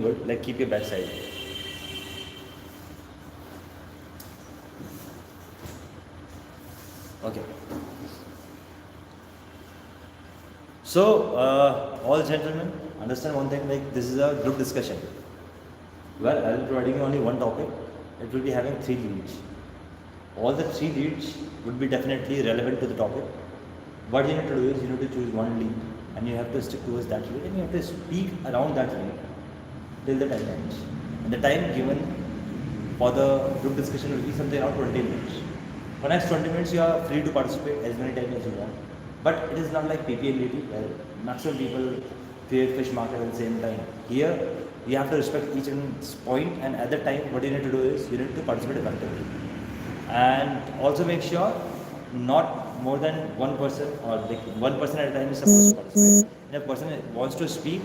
Good. Like keep your back side. Okay. So, all gentlemen, understand one thing. Like this is a group discussion. Well, I will be providing you only one topic. It will be having 3 leads. All the 3 leads would be definitely relevant to the topic. What you need to do is you need to choose one lead, and you have to stick towards that lead, and you have to speak around that lead till the time ends. And the time given for the group discussion will be something around 20 minutes. For next 20 minutes, you are free to participate as many times as you want. But it is not like PPLAT where maximum people create fish market at the same time. Here, you have to respect each other's point, and at that time, what you need to do is you need to participate effectively. And also make sure not more than one person or like one person at a time is supposed to participate. And if a person wants to speak,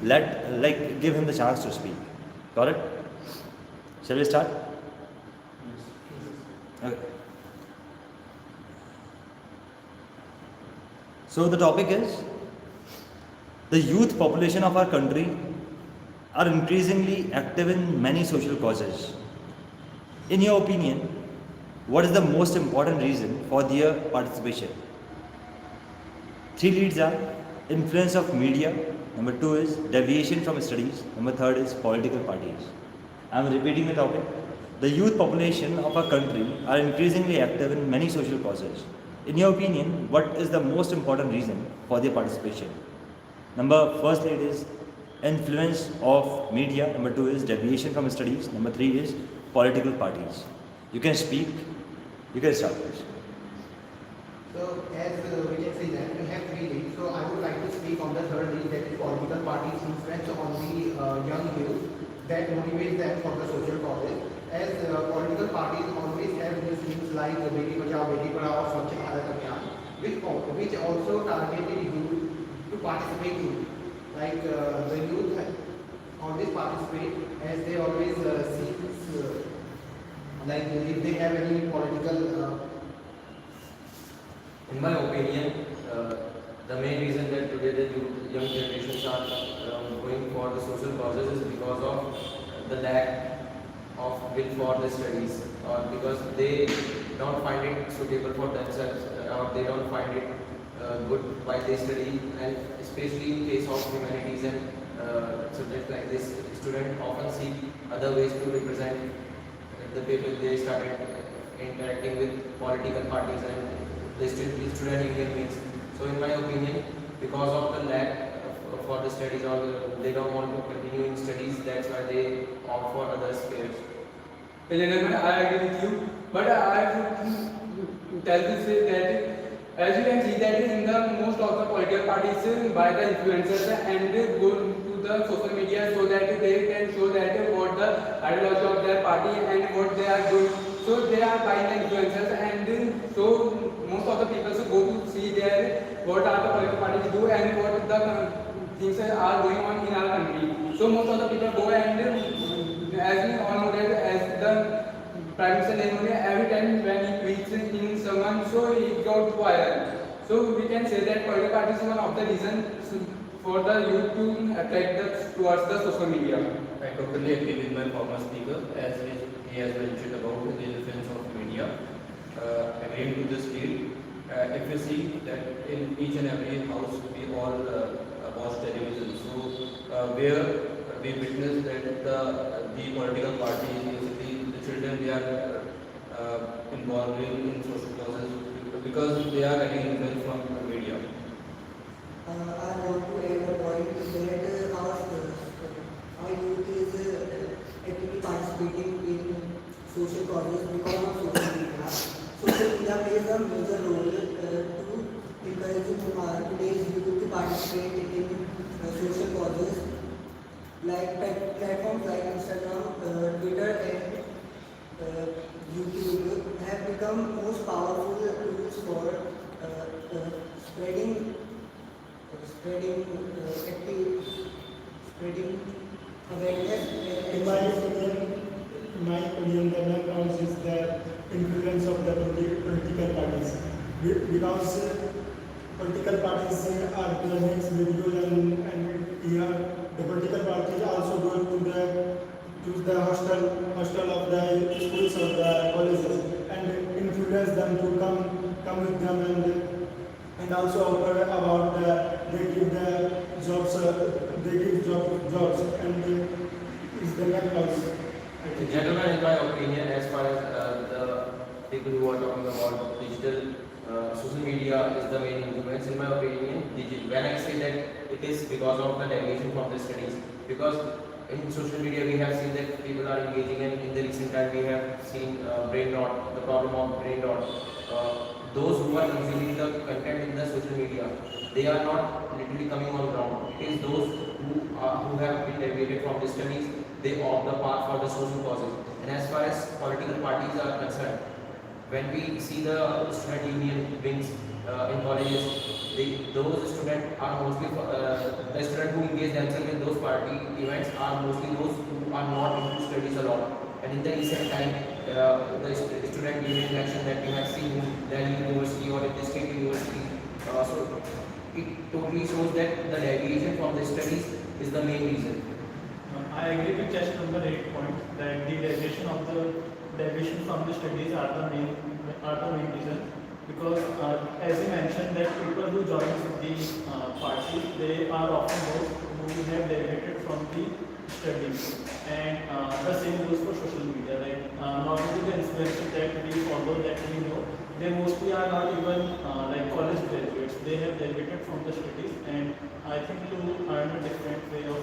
give him the chance to speak. Got it? Shall we start? Okay. So the topic is the youth population of our country are increasingly active in many social causes. In your opinion, what is the most important reason for their participation? 3 leads are influence of media, number 2 is deviation from studies, number 3 is political parties. I am repeating the topic. The youth population of our country are increasingly active in many social causes. In your opinion, what is the most important reason for their participation? First lead is influence of media, number 2 is deviation from studies, number 3 is political parties. You can speak, you can start please. So as we can see that we have 3 leads, so I would like to speak on the third lead, that is political parties' influence on the young youth that motivates them for the social causes. As political parties always have these things like Beti Bachao, Beti Padhao, Swachh Bharat Abhiyan, which also targeted youth to participate in. Like the youth always participate as they always see this, like if they have any political. In my opinion, the main reason that today the young generations are going for the social causes is because of the lack of will for the studies, or because they don't find it suitable for themselves, or they don't find it good while they study, and especially in case of humanities and subjects like this, students often seek other ways to represent the people. They started interacting with political parties and the student union means. So in my opinion, because of the lack for the studies, or they don't want to continue in studies, that's why they opt for other spheres. Gentlemen, I agree with you, but I would tell this that as you can see that in the most of the political parties by the influencers and go to the social media so that they can show that what the ideology of their party and what they are doing. So they are buying the influencers, and so most of the people go to see there what are the political parties do and what the things are going on in our country. So most of the people go, and as we all know that as the Prime Minister Nehru, every time when he preaches in someone, so it got viral. So we can say that political parties is one of the reasons for the youth to attract towards the social media. I totally agree with my former speaker, as he has mentioned about the influence of media. Agreeing to this field, if you see that in each and every house we all watch television, so where we witness that the political parties, basically the children, they are involved in social causes because they are getting influence from the media. I want to add a point that our youth is actively participating in social causes because of social media. Social media plays a major role to encourage today's youth to participate in social causes. Like platforms like Instagram, Twitter, and YouTube have become most powerful tools for spreading awareness. In my opinion, the main cause is the influence of the political parties. Because political parties are planning videos and PR the political parties also go to the hostel of the schools or the colleges and influence them to come with them and also offer about they give the jobs jobs and is the next house. Gentlemen, in my opinion, as far as the people who are talking about digital social media is the main influence, in my opinion, when I say that it is because of the deviation from the studies, because in social media we have seen that people are engaging in the recent time we have seen brain rot, the problem of brain rot. Those who are consuming the content in the social media, they are not literally coming on ground. It is those who have been deviated from the studies, they opt the path for the social causes. And as far as political parties are concerned, when we see the student union wings in colleges, those students are mostly the students who engage themselves in those party events are mostly those who are not into studies a lot. And in the recent time, the student union election that we have seen in Delhi University or in the state university, so it totally shows that the deviation from the studies is the main reason. I agree with just number 8 point that the deviation from the studies are the main reason, because as you mentioned that people who join the party, they are often those who have deviated from the studies, and the same goes for social media. Like not only the influencers that we follow, that we know, they mostly are not even like college graduates. They have deviated from the studies, and I think to earn a different way of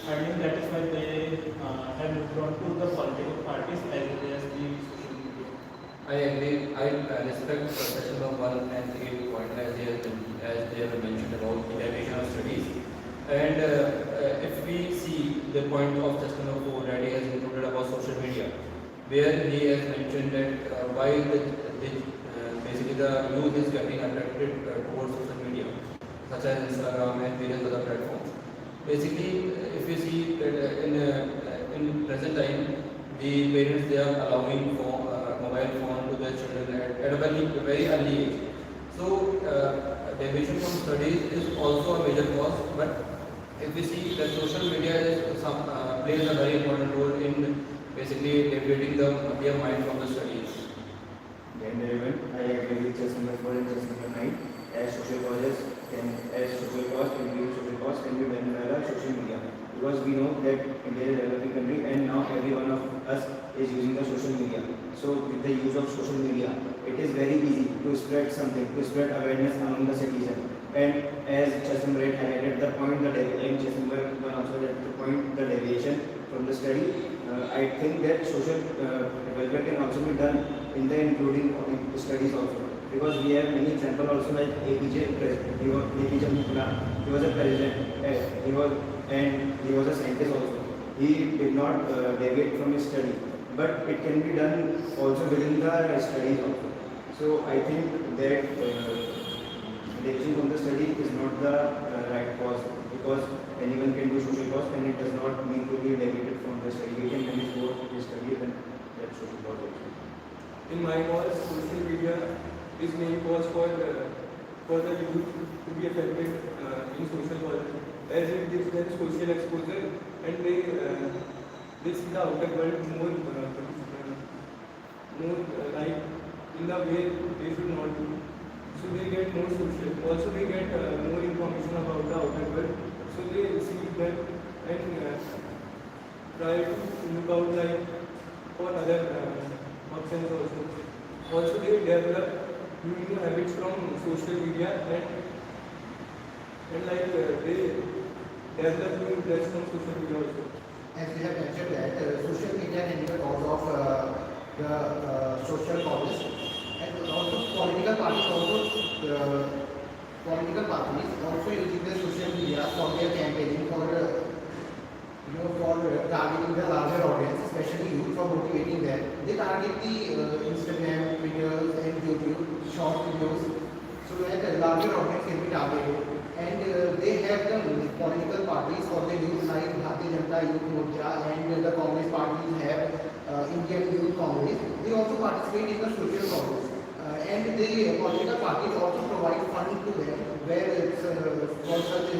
earning, that is why they have moved on to the political parties as well as the social media. I agree. I respect section of 1 and 8 point as they have mentioned about the deviation of studies. And if we see the point of section of 4 that he has included about social media, where he has mentioned that why basically the youth is getting attracted towards social media, such as Instagram and various other platforms. Basically, if you see that in present time, the parents, they are allowing mobile phone to their children at a very early age. So deviation from studies is also a major cause. But if we see that social media plays a very important role in basically deviating their mind from the studies. Then I agree with just number 4 and just number 9. As social causes as social cost can be done by social media, because we know that India is a developing country and now every one of us is using the social media. So with the use of social media, it is very easy to spread something, to spread awareness among the citizens. And as Chasan Red highlighted the point, and Chasan Red also that the point, the deviation from the study, I think that social development can also be done in the including studies also. Because we have many examples also, like APJ Abdul Kalam. He was a president, he was a scientist also. He did not deviate from his study, but it can be done also within the studies also. So I think that deviation from the study is not the right cause, because anyone can do social cause and it does not mean to be deviated from the study. We can manage both his studies and that social cause also. In my cause, social media is main cause for the youth to be affected in social causes, as it gives them social exposure and they see the outer world more like in the way they should not do. So they get more social. Also they get more information about the outer world. So they see that and try to look out like for other options also. Also they develop new habits from social media and like they develop new interests from social media also. As we have mentioned that social media can be the cause of the social causes, and also political parties also using the social media for their campaigning for targeting the larger audience, especially youth, for motivating them. They target the Instagram videos and YouTube short videos so that a larger audience can be targeted. And they have the political parties for the youth, like Bharatiya Janata Youth Morcha, and the Congress parties have Indian Youth Congress. They also participate in the social causes. And the political parties also provide funding to them, where it's for such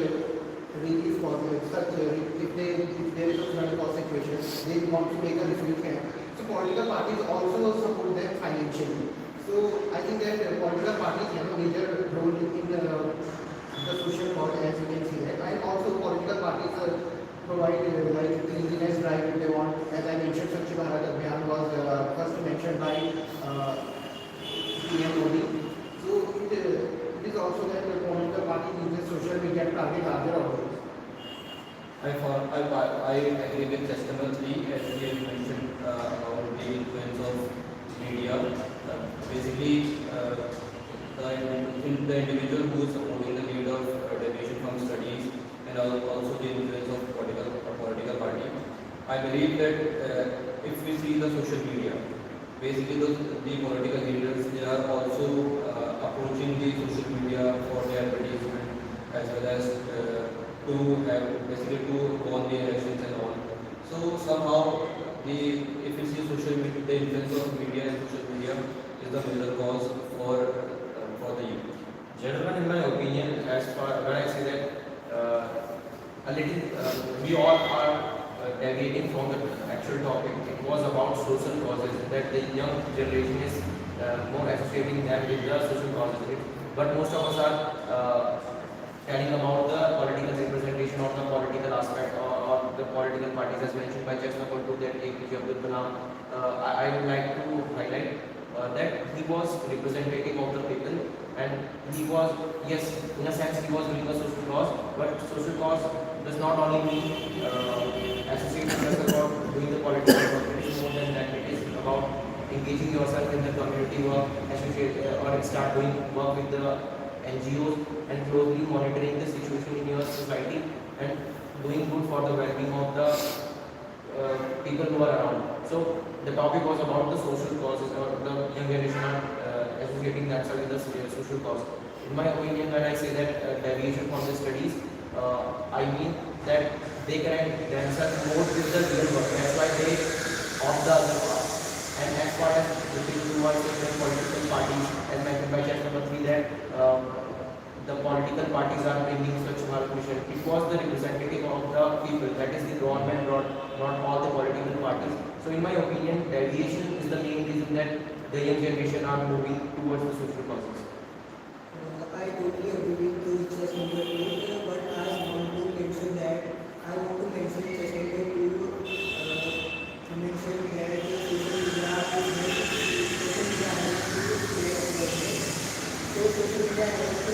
release for such if there is a flood or situation, they want to make a refuge camp. So political parties also support them financially. So I think that political parties have a major role in the social cause, as you can see that, and also political parties provide like cleanliness drive if they want. As I mentioned, Swachh Bharat Abhiyan was first mentioned by PM Modi. So it is also that the political party uses social media to target larger audience. I agree with test number 3 as we have mentioned about the influence of media. Basically, the individual who is supporting the need of deviation from studies and also the influence of political party. I believe that if we see the social media, basically the political leaders, they are also approaching the social media for their advertisement as well as to have basically to go on the elections and all. So somehow if you see social media, the influence of media and social media is the major cause for the youth. Gentlemen, in my opinion, as far when I say that a little, we all are deviating from the actual topic. It was about social causes that the young generation is more associating them with the social causes. But most of us are telling about the political representation or the political aspect or the political parties as mentioned by just number 2 that APJ Abdul Kalam. I would like to highlight that he was representative of the people and he was, yes, in a sense he was doing a social cause, but social cause does not only mean associated just about doing the political work. It is more than that. It is about engaging yourself in the community work, associate or start doing work with the NGOs and closely monitoring the situation in your society and doing good for the well-being of the people who are around. So the topic was about the social causes or the young generation are associating themselves with the social cause. In my opinion, when I say that deviation from the studies, I mean that they connect themselves more with the real work. That's why they opt the other path. And as far as the people who are saying political parties, as mentioned by chapter number 3, that the political parties are bringing Swachh Bharat mission. It was the representative of the people, that is the government, not all the political parties. So in my opinion, deviation is the main reason that the young generation are moving towards the social causes. I totally agree with just number 8, but I want to mention that just number 2 mention that social media has to create awareness. So social media has to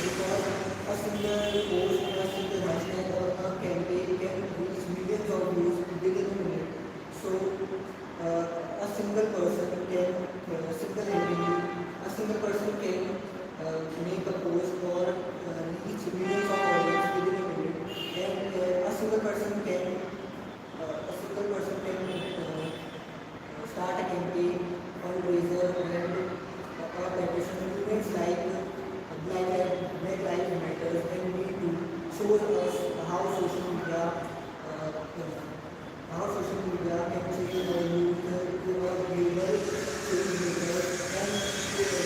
because a single post or a single hashtag or a campaign can reach millions of views within a minute. So a single person can make a post or reach millions of audience within a minute, and a single person can start a campaign, fundraiser, and or petition movements like Black Lives Matter and Me Too shows us how social media can change the youth to a global change makers and the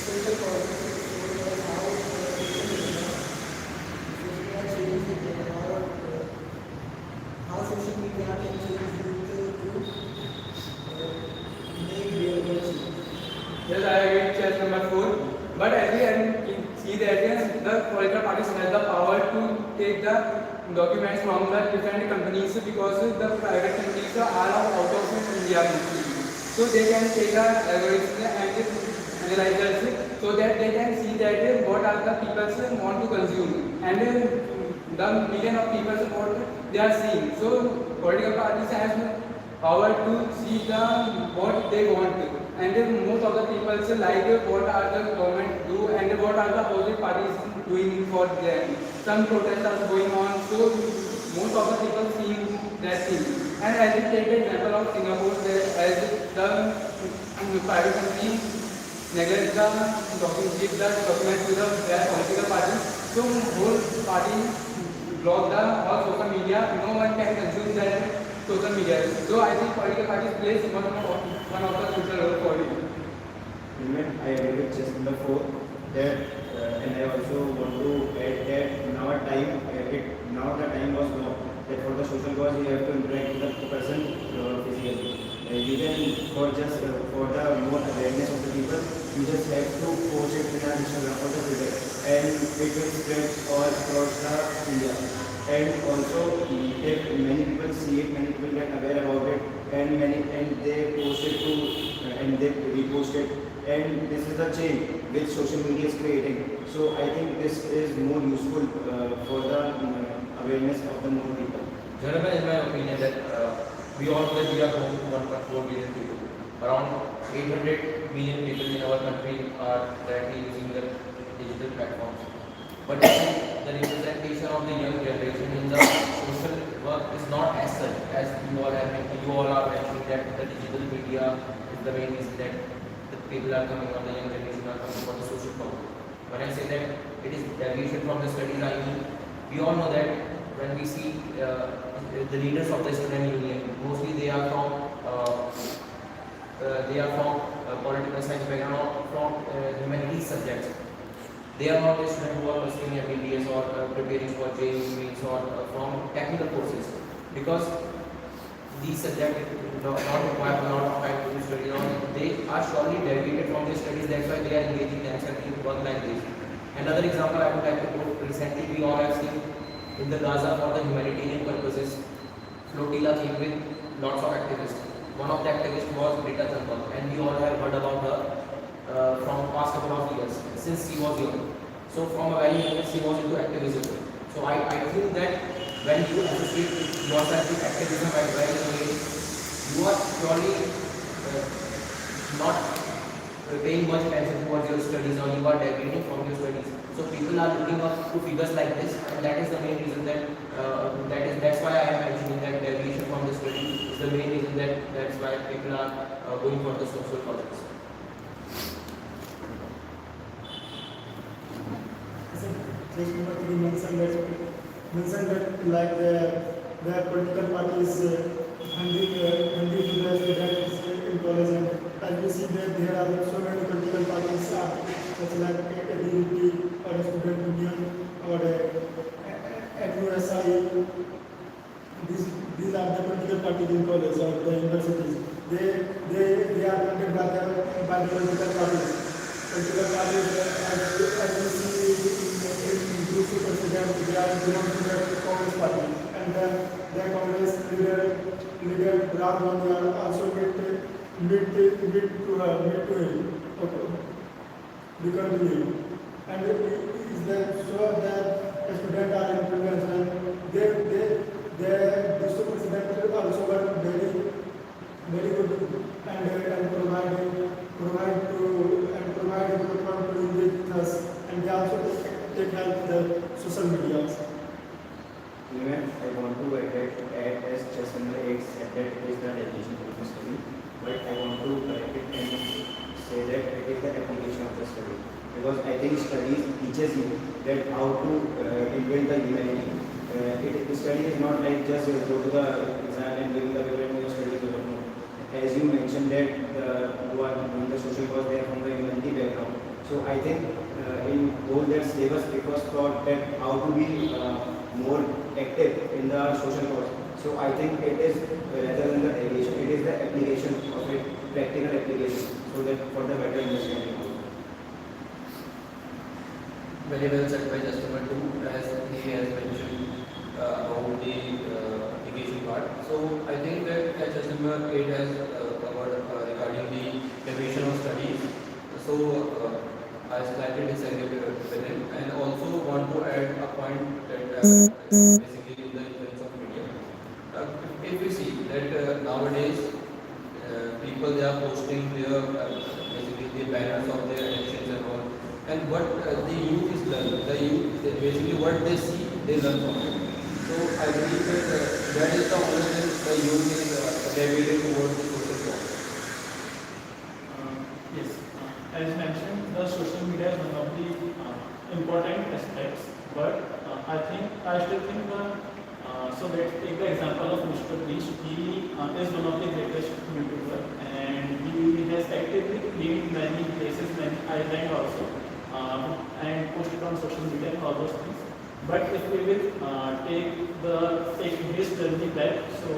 social causes shows us how social media changes how social media can change youth to make real world change. Yes, I agree with chess number 4. But as we can see that the political parties have the power to take the documents from the different companies because the private companies are out of India. So they can take the algorithms and analyze it so that they can see that what are the people want to consume and the million of people what they are seeing. So political parties have power to see the what they want. And most of the people like what are the government do and what are the opposite parties doing for them. Some protests are going on, so most of the people seeing that thing. And as we take the example of Singapore, as the private company neglect give the document to their political party, so whole party block the all social media. No one can consume that social media. So I think political parties plays one of the crucial role for it. I agree with just number 4 that and I also want to add that now the time was gone that for the social cause you have to interact with the person physically. You can for the more awareness of the people, you just have to post it in an Instagram or the Twitter, and it will spread all across the India. And also, if many people see it, many people get aware about it, and they post it and they repost it, and this is the change which social media is creating. So I think this is more useful for the awareness of the more people. Gentlemen, in my opinion, that we all know that we are home to 1.4 billion people. Around 800 million people in our country are directly using the digital platforms. But the representation of the young generation in the social work is not as such as you all are mentioning that the digital media is the main reason that the people are coming or the young generation are coming for the social work. When I say that it is deviation from the studies, I mean we all know that when we see the leaders of the student union, mostly they are from political science background or from humanities subjects. They are not the students who are pursuing MBBS or preparing for JEE means or from technical courses, because these subjects do not require a lot of time to study. They are surely deviated from their studies. That's why they are engaging themselves in work like this. Another example I would like to quote: recently we all have seen in the Gaza for the humanitarian purposes, flotilla came with lots of activists. One of the activists was Greta Thunberg, and we all have heard about her from past couple of years, since she was young. So from a very young age, she was into activism. So I think that when you associate yourself with activism at very young age, you are surely not paying much attention towards your studies, or you are deviating from your studies. So people are looking up to figures like this, and that is the main reason that that's why I am mentioning that deviation from the study is the main reason that's why people are going for the social causes. Case number 3 mentioned that like the political parties handing to the students in college, and as we see that there are so many political parties such like ABUP or a student union or NUSI. These are the political parties in college or the universities. They are funded by the political parties. Political parties, as we see in group president, they are belong to the Congress party, and the Congress leader Rahul Gandhi also meet to him, become to him, and is that so that students are influenced, and the district president also work very good and provide with us, and they also take help the social media. Even I want to add as just number 8 said that it is the definition of the study, but I want to correct it and say that it is the application of the study, because I think studies teaches you that how to invent the humanity. Study is not like just go to the exam and giving the paper and your studies over. No. As you mentioned that who are doing the social cause, they are from the humanity background. So I think in all their syllabus it was taught that how to be more active in the social cause. So I think it is rather than the derivation, it is the application of it, practical application, so that for the better understanding. Very well said by just number 2, as he has mentioned about the application part. So I think that as just number 8 has covered regarding the derivation of studies. So I slightly disagree with him, and also want to add a point that basically the influence of media. If we see that nowadays people, they are posting their basically the banners of their elections and all, and what the youth is learning, the youth basically what they see, they learn from it. So I believe that that is the only thing the youth is deviated towards the social cause. Yes, as mentioned, the social media is one of the important aspects, but I still think so let's take the example of Mr. Krish. He is one of the greatest YouTuber, and he has actively cleaned many places, many islands also. and post it on social media and all those things. But if we will take his journey back, so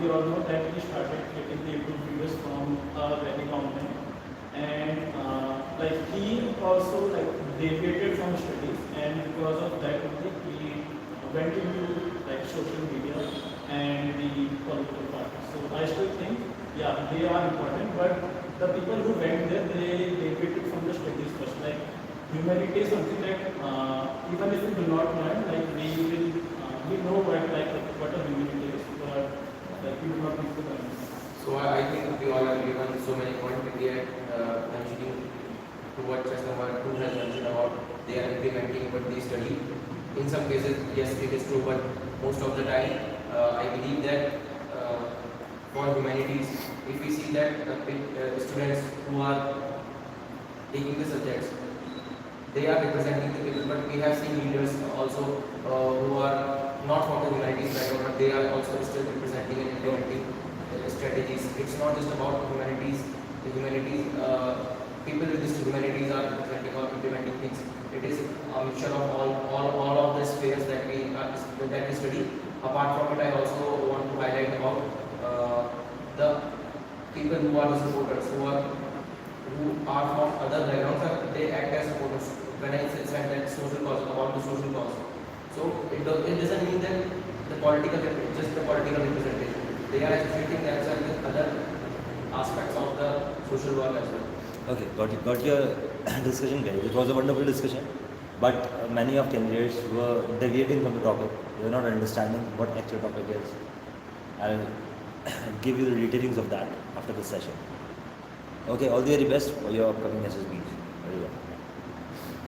we all know that he started creating the YouTube videos from a very long time, and like he also like deviated from studies, and because of that only he went into like social media and the political parties. So I still think, yeah, they are important, but the people who went there, they deviated from the studies first. Like humanity is something that even if we do not learn, like we know what a humanity is, but like we do not need to learn. So I think we all agree on so many points. We are mentioning to what just number 2 has mentioned about they are implementing what they study. In some cases, yes, it is true, but most of the time, I believe that for humanities, if we see that students who are taking the subjects, they are representing the people, but we have seen leaders also who are not from the humanities background, but they are also still representing and implementing strategies. It's not just about humanities. The humanities, people with this humanities are representing or implementing things. It is a mixture of all of the spheres that we study. Apart from it, I also want to highlight about the people who are the supporters, who are from other backgrounds. They act as supporters. When I said that social cause, about the social cause, so it doesn't mean that just the political representation. They are associating themselves with other aspects of the social work as well. Okay, got your discussion, guys. It was a wonderful discussion, but many of candidates were deviating from the topic. They were not understanding what actual topic is. I'll give you the detailings of that after this session. Okay, all the very best for your upcoming SSBs. Very well.